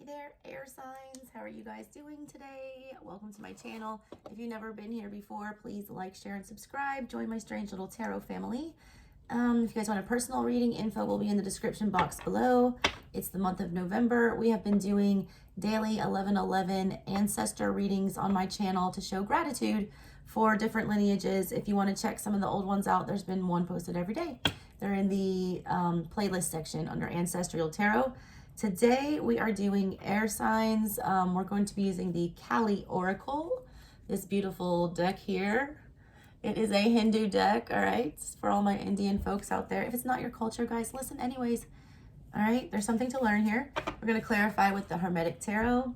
there, air signs. How are you guys doing today? Welcome to my channel. If you've never been here before, please like, share, and subscribe. Join my strange little tarot family. If you guys want a personal reading, info will be in the description box below. It's the month of November. We have been doing daily 11/11 ancestor readings on my channel to show gratitude for different lineages. If you want to check some of the old ones out, there's been one posted every day. They're in the playlist section under Ancestral Tarot. Today we are doing air signs. We're going to be using the Kali Oracle, this beautiful deck here. It is a Hindu deck, all right, for all my Indian folks out there. If it's not your culture, guys, listen anyways. All right, there's something to learn here. We're going to clarify with the Hermetic Tarot.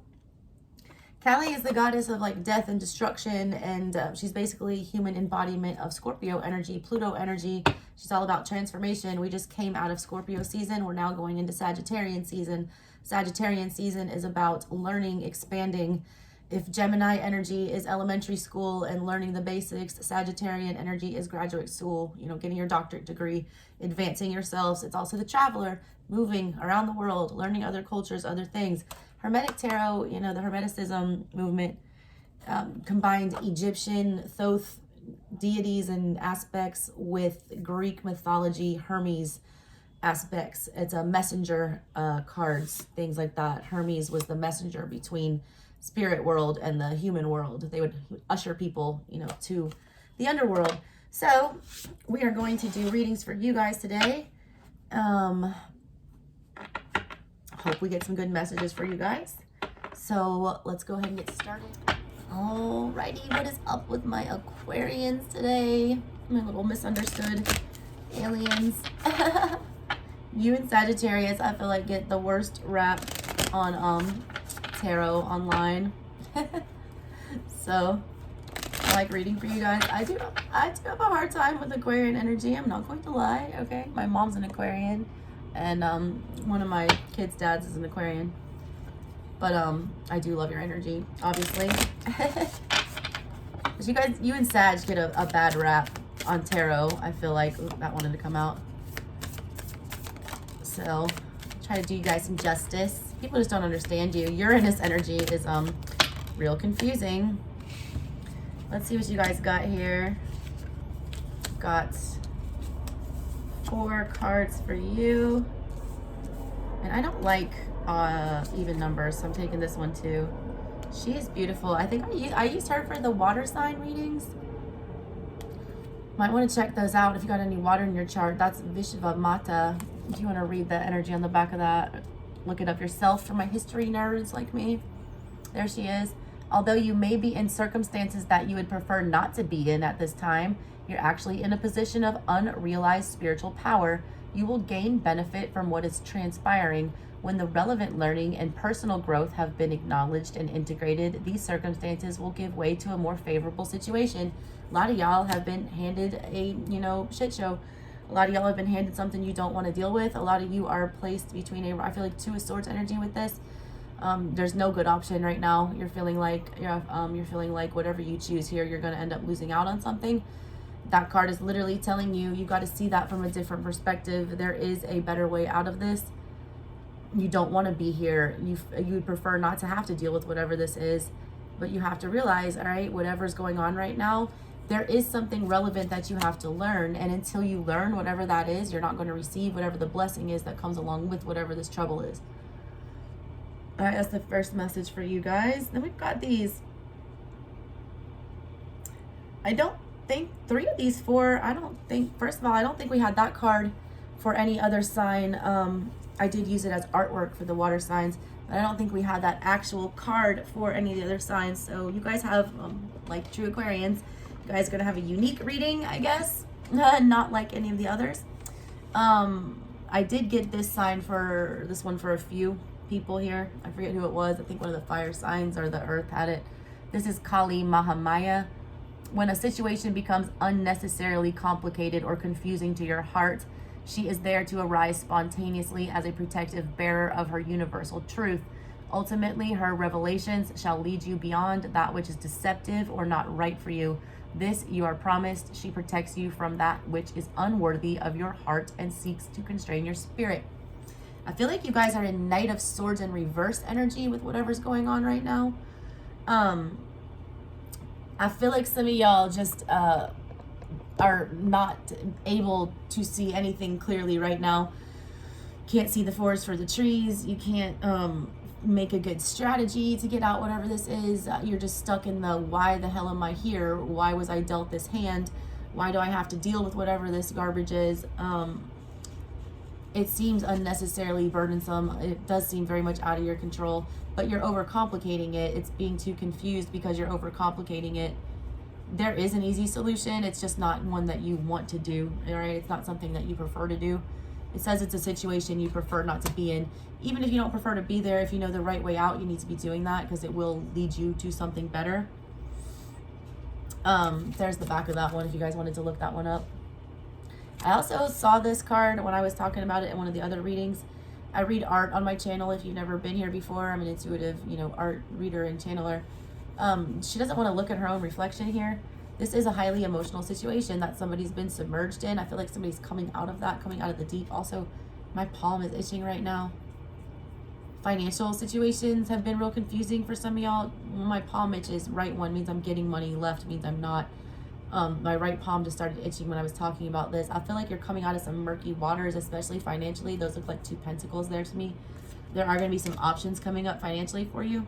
Kali is the goddess of like death and destruction, and she's basically human embodiment of Scorpio energy, Pluto energy. She's all about transformation. We just came out of Scorpio season. We're now going into Sagittarian season. Sagittarian season is about learning, expanding. If Gemini energy is elementary school and learning the basics, Sagittarian energy is graduate school, you know, getting your doctorate degree, advancing yourselves. It's also the traveler, moving around the world, learning other cultures, other things. Hermetic Tarot, you know, the Hermeticism movement combined Egyptian, Thoth deities and aspects with Greek mythology, Hermes aspects. It's a messenger cards, things like that. Hermes was the messenger between spirit world and the human world. They would usher people, you know, to the underworld. So we are going to do readings for you guys today. Hope we get some good messages for you guys. So let's go ahead and get started. Alrighty, what is up with my Aquarians today? My little misunderstood aliens. You and Sagittarius, I feel like, get the worst rap on tarot online. So I like reading for you guys. I do have a hard time with Aquarian energy. I'm not going to lie, okay? My mom's an Aquarian, and one of my kids' dads is an Aquarian. But I do love your energy, obviously. But you and Sag get a bad rap on tarot. I feel like that wanted to come out. So try to do you guys some justice. People just don't understand you. Uranus energy is real confusing. Let's see what you guys got here. Got 4 cards for you. And I don't like even numbers, so I'm taking this one too. She is beautiful. I think I used her for the water sign readings. Might want to check those out if you got any water in your chart. That's Vishva Mata. If you want to read the energy on the back of that, look it up yourself for my history nerds like me. There she is. Although you may be in circumstances that you would prefer not to be in at this time, you're actually in a position of unrealized spiritual power. You will gain benefit from what is transpiring. When the relevant learning and personal growth have been acknowledged and integrated, these circumstances will give way to a more favorable situation. A lot of y'all have been handed a, you know, shit show. A lot of y'all have been handed something you don't want to deal with. A lot of you are placed between I feel like 2 of Swords energy with this. There's no good option right now. You're feeling like whatever you choose here, you're going to end up losing out on something. That card is literally telling you, you got to see that from a different perspective. There is a better way out of this. You don't want to be here. You would prefer not to have to deal with whatever this is, but you have to realize, all right, whatever's going on right now, there is something relevant that you have to learn. And until you learn whatever that is, you're not going to receive whatever the blessing is that comes along with whatever this trouble is. All right, that's the first message for you guys. Then we've got these. I don't think 3 of these 4, first of all, I don't think we had that card for any other sign. I did use it as artwork for the water signs, but I don't think we had that actual card for any of the other signs. So you guys have, like true Aquarians, you guys are going to have a unique reading, I guess, not like any of the others. I did get this one for a few people here. I forget who it was. I think one of the fire signs or the earth had it. This is Kali Mahamaya. When a situation becomes unnecessarily complicated or confusing to your heart, she is there to arise spontaneously as a protective bearer of her universal truth. Ultimately, her revelations shall lead you beyond that which is deceptive or not right for you. This you are promised. She protects you from that which is unworthy of your heart and seeks to constrain your spirit. I feel like you guys are in Knight of Swords in reverse energy with whatever's going on right now. I feel like some of y'all just are not able to see anything clearly right now. Can't see the forest for the trees. You can't make a good strategy to get out whatever this is. You're just stuck in the why the hell am I here? Why was I dealt this hand? Why do I have to deal with whatever this garbage is? It seems unnecessarily burdensome. It does seem very much out of your control, but you're overcomplicating it. It's being too confused because you're overcomplicating it. There is an easy solution. It's just not one that you want to do, all right? It's not something that you prefer to do. It says it's a situation you prefer not to be in. Even if you don't prefer to be there, if you know the right way out, you need to be doing that because it will lead you to something better. There's the back of that one if you guys wanted to look that one up. I also saw this card when I was talking about it in one of the other readings. I read art on my channel. If you've never been here before, I'm an intuitive, art reader and channeler. She doesn't want to look at her own reflection here. This is a highly emotional situation that somebody's been submerged in. I feel like somebody's coming out of that, coming out of the deep. Also, my palm is itching right now. Financial situations have been real confusing for some of y'all. My palm itches. Right one means I'm getting money, left means I'm not. My right palm just started itching when I was talking about this. I feel like you're coming out of some murky waters, especially financially. Those look like 2 pentacles there to me. There are going to be some options coming up financially for you.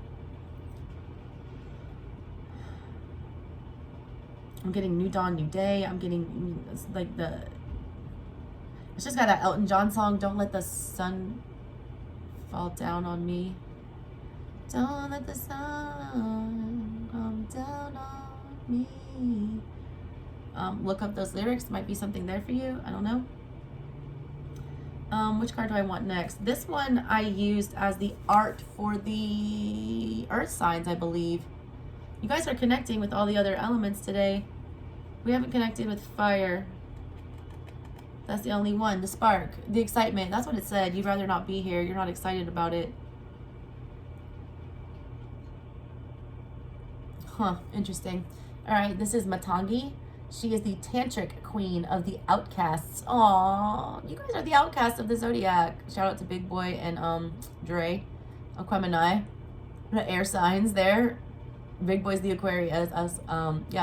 I'm getting new dawn, new day. I'm getting like it's just got that Elton John song, Don't Let the Sun Fall Down on Me. Don't let the sun come down on me. Look up those lyrics. Might be something there for you. I don't know. Which card do I want next? This one I used as the art for the earth signs, I believe. You guys are connecting with all the other elements today. We haven't connected with fire. That's the only one. The spark. The excitement. That's what it said. You'd rather not be here. You're not excited about it. Huh. Interesting. All right. This is Matangi. She is the tantric queen of the outcasts. Aww. You guys are the outcasts of the zodiac. Shout out to Big Boy and Dre. Aquemini. The air signs there. Big Boy's the Aquarius.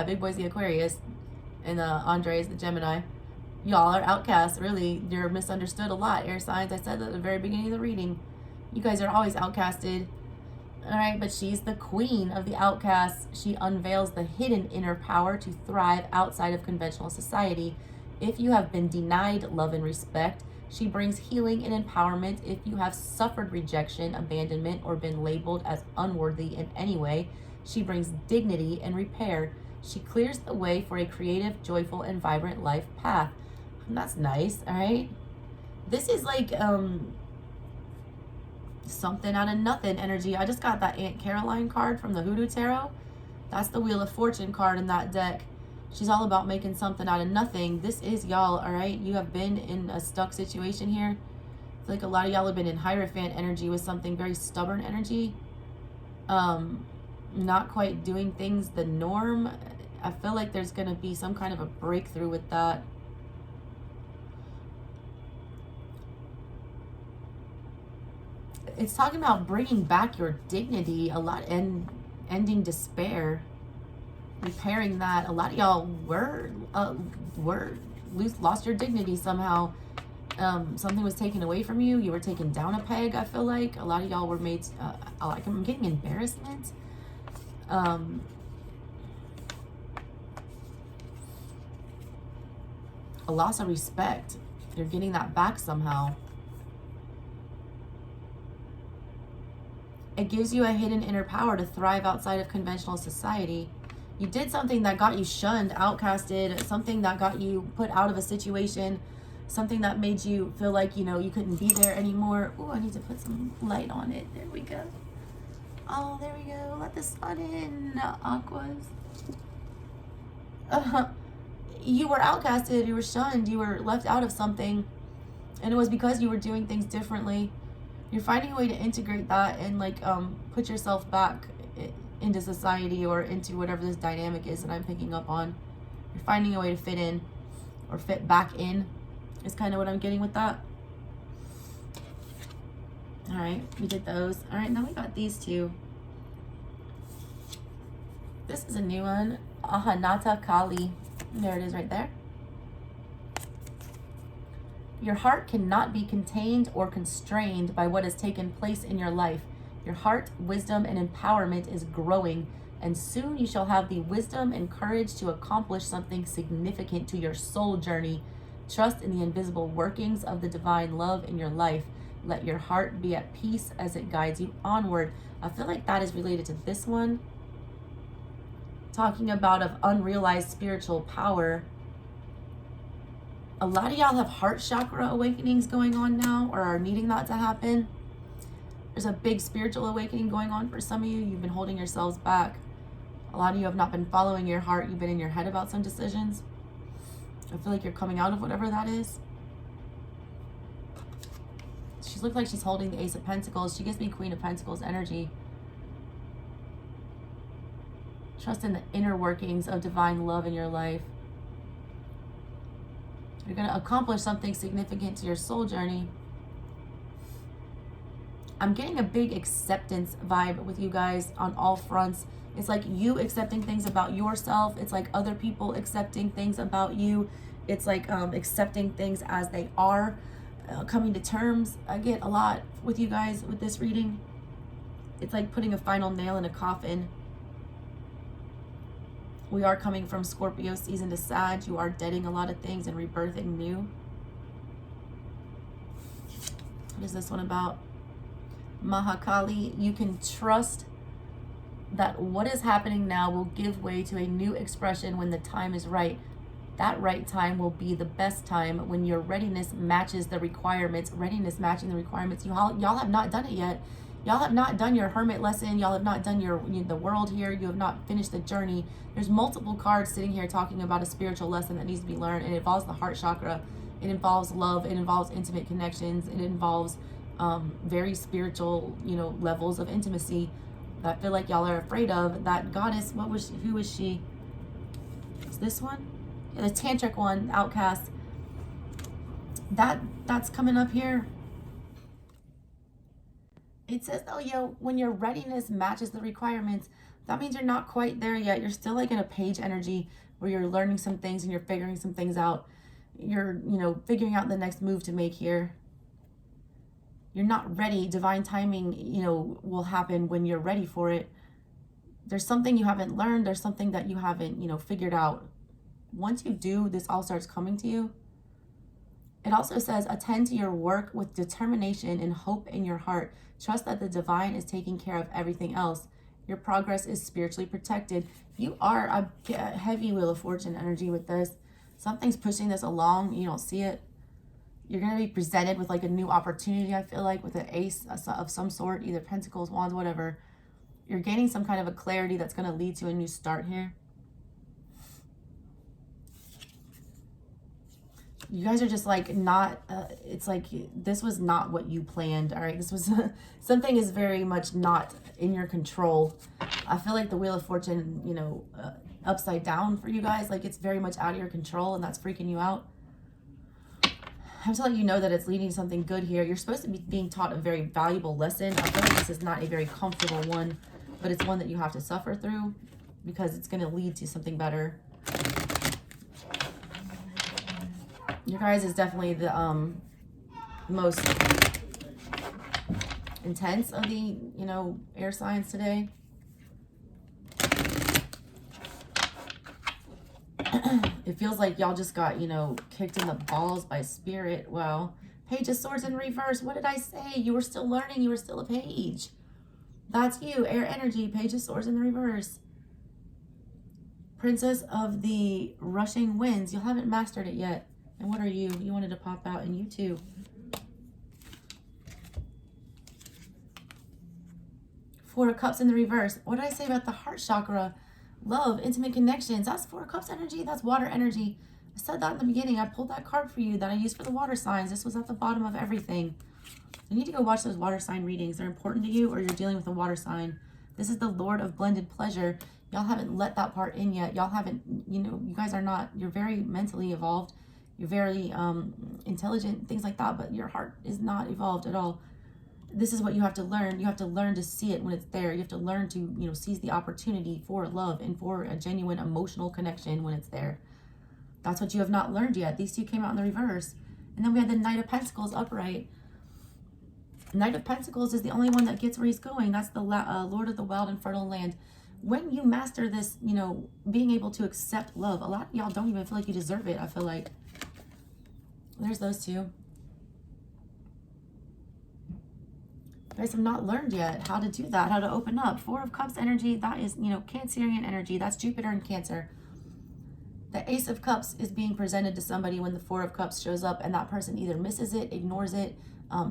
Big Boy's the Aquarius. And Andre is the Gemini. Y'all are outcasts, really. You're misunderstood a lot, air signs. I said that at the very beginning of the reading. You guys are always outcasted. All right, but she's the queen of the outcasts. She unveils the hidden inner power to thrive outside of conventional society. If you have been denied love and respect, she brings healing and empowerment. If you have suffered rejection, abandonment, or been labeled as unworthy in any way, she brings dignity and repair. She clears the way for a creative, joyful, and vibrant life path. And that's nice, all right? This is like something out of nothing energy. I just got that Aunt Caroline card from the Hoodoo Tarot. That's the Wheel of Fortune card in that deck. She's all about making something out of nothing. This is y'all, all right? You have been in a stuck situation here. I feel like a lot of y'all have been in Hierophant energy with something very stubborn energy. Not quite doing things the norm. I feel like there's going to be some kind of a breakthrough with that. It's talking about bringing back your dignity a lot and ending despair, repairing that. A lot of y'all lost your dignity somehow. Something was taken away from you. You were taken down a peg. I feel like a lot of y'all were made. I'm getting embarrassment. A loss of respect. You're getting that back somehow. It gives you a hidden inner power to thrive outside of conventional society. You did something that got you shunned, outcasted, something that got you put out of a situation, something that made you feel like, you couldn't be there anymore. Oh, I need to put some light on it. There we go. Oh, there we go. Let the sun in, Aquas. You were outcasted, you were shunned, you were left out of something, and it was because you were doing things differently. You're finding a way to integrate that and put yourself back into society or into whatever this dynamic is that I'm picking up on. You're finding a way to fit in or fit back in is kind of what I'm getting with that. All right, we did those. All right, now we got these two. This is a new one. Ahanata Kali. There it is right there. Your heart cannot be contained or constrained by what has taken place in your life. Your heart, wisdom, and empowerment is growing, and soon you shall have the wisdom and courage to accomplish something significant to your soul journey. Trust in the invisible workings of the divine love in your life. Let your heart be at peace as it guides you onward. I feel like that is related to this one. Talking about of unrealized spiritual power. A lot of y'all have heart chakra awakenings going on now, or are needing that to happen. There's a big spiritual awakening going on for some of you. You've been holding yourselves back. A lot of you have not been following your heart. You've been in your head about some decisions. I feel like you're coming out of whatever that is. She looks like she's holding the Ace of Pentacles. She gives me Queen of Pentacles energy. Trust in the inner workings of divine love in your life. You're going to accomplish something significant to your soul journey. I'm getting a big acceptance vibe with you guys on all fronts. It's like you accepting things about yourself. It's like other people accepting things about you. It's like accepting things as they are, coming to terms. I get a lot with you guys with this reading. It's like putting a final nail in a coffin. We are coming from Scorpio season to Sag. You are deading a lot of things and rebirthing new. What is this one about? Mahakali, you can trust that what is happening now will give way to a new expression when the time is right. That right time will be the best time when your readiness matches the requirements. Readiness matching the requirements. Y'all have not done it yet. Y'all have not done your hermit lesson. Y'all have not done the world here. You have not finished the journey. There's multiple cards sitting here talking about a spiritual lesson that needs to be learned. And it involves the heart chakra. It involves love. It involves intimate connections. It involves very spiritual, levels of intimacy that I feel like y'all are afraid of. That goddess, who was she? Is this one? Yeah, the tantric one, outcast. That's coming up here. It says, oh, when your readiness matches the requirements, that means you're not quite there yet. You're still like in a page energy where you're learning some things and you're figuring some things out. You're, figuring out the next move to make here. You're not ready. Divine timing, will happen when you're ready for it. There's something you haven't learned. There's something that you haven't, figured out. Once you do, this all starts coming to you. It also says, attend to your work with determination and hope in your heart. Trust that the divine is taking care of everything else. Your progress is spiritually protected. You are a heavy Wheel of Fortune energy with this. Something's pushing this along. You don't see it. You're going to be presented with like a new opportunity, I feel like, with an ace of some sort, either pentacles, wands, whatever. You're gaining some kind of a clarity that's going to lead to a new start here. You guys are just like not, it's like this was not what you planned, all right? This was, something is very much not in your control. I feel like the Wheel of Fortune, upside down for you guys, like it's very much out of your control and that's freaking you out. I'm telling you that it's leading to something good here. You're supposed to be being taught a very valuable lesson. I feel like this is not a very comfortable one, but it's one that you have to suffer through because it's going to lead to something better. Your guys is definitely the most intense of the, air signs today. It feels like y'all just got, kicked in the balls by spirit. Wow. Page of Swords in reverse. What did I say? You were still learning. You were still a page. That's you. Air energy. Page of Swords in the reverse. Princess of the Rushing Winds. You haven't mastered it yet. And what are you? You wanted to pop out, and you too. Four of Cups in the reverse. What did I say about the heart chakra? Love, intimate connections. That's Four of Cups energy. That's water energy. I said that in the beginning. I pulled that card for you that I used for the water signs. This was at the bottom of everything. You need to go watch those water sign readings. They're important to you, or you're dealing with a water sign. This is the Lord of Blended Pleasure. Y'all haven't let that part in yet. Y'all haven't, you guys are not, you're very mentally evolved. You're very intelligent, things like that, but your heart is not evolved at all. this is what you have to learn. You have to learn to see it when it's there. You have to learn to, you know, seize the opportunity for love and for a genuine emotional connection when it's there. That's what you have not learned yet. These two came out in the reverse. And then we had the Knight of Pentacles upright. Knight of Pentacles is the only one that gets where he's going. That's the Lord of the Wild and Fertile Land. When you master this, you know, being able to accept love, a lot of y'all don't even feel like you deserve it, I feel like. There's those two. You guys have not learned yet how to do that, how to open up. Four of Cups energy, that is, you know, Cancerian energy. That's Jupiter and Cancer. The Ace of Cups is being presented to somebody when the Four of Cups shows up, and that person either misses it, ignores it,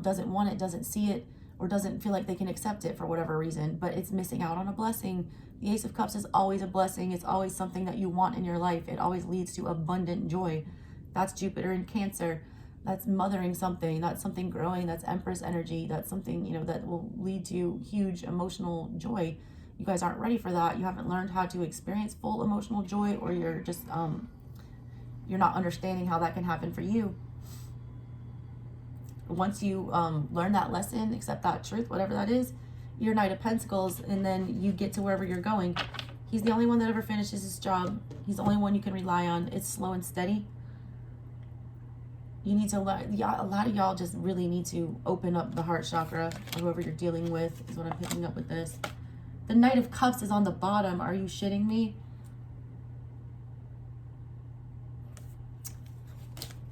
doesn't want it, doesn't see it, or doesn't feel like they can accept it for whatever reason, but it's missing out on a blessing. The Ace of Cups is always a blessing. It's always something that you want in your life. It always leads to abundant joy. That's Jupiter in Cancer. That's mothering something. That's something growing. That's Empress energy. That's something, you know, that will lead to huge emotional joy. You guys aren't ready for that. You haven't learned how to experience full emotional joy, or you're just, you're not understanding how that can happen for you. Once you learn that lesson, accept that truth, whatever that is, you're Knight of Pentacles, and then you get to wherever you're going. He's the only one that ever finishes his job. He's the only one you can rely on. It's slow and steady. You need to learn. Yeah, a lot of y'all just really need to open up the heart chakra, or whoever you're dealing with is what I'm picking up with this. The Knight of Cups is on the bottom. Are you shitting me?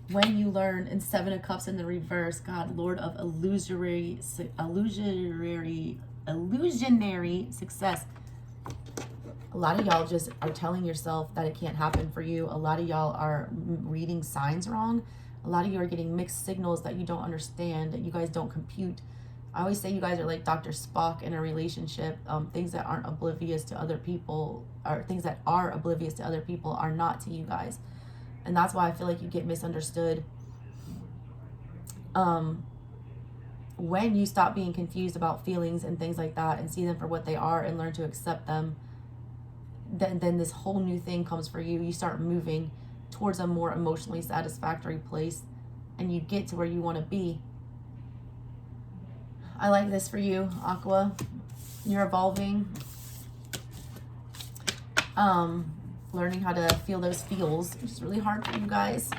When you learn, in Seven of Cups in the reverse, God, Lord of illusionary success. A lot of y'all just are telling yourself that it can't happen for you. A lot of y'all are reading signs wrong. A lot of you are getting mixed signals that you don't understand, that you guys don't compute. I always say you guys are like Dr. Spock in a relationship. Things that aren't oblivious to other people, or things that are oblivious to other people, are not to you guys. And that's why I feel like you get misunderstood. When you stop being confused about feelings and things like that, and see them for what they are, and learn to accept them, then this whole new thing comes for you. You start moving towards a more emotionally satisfactory place, and you get to where you want to be. I like this for you, Aqua. You're evolving. Learning how to feel those feels, which is really hard for you guys.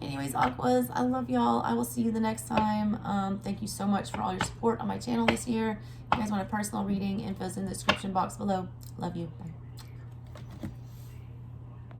Anyways, Aquas, I love y'all. I will see you the next time. Thank you so much for all your support on my channel this year. If you guys want a personal reading, info's in the description box below. Love you. Bye.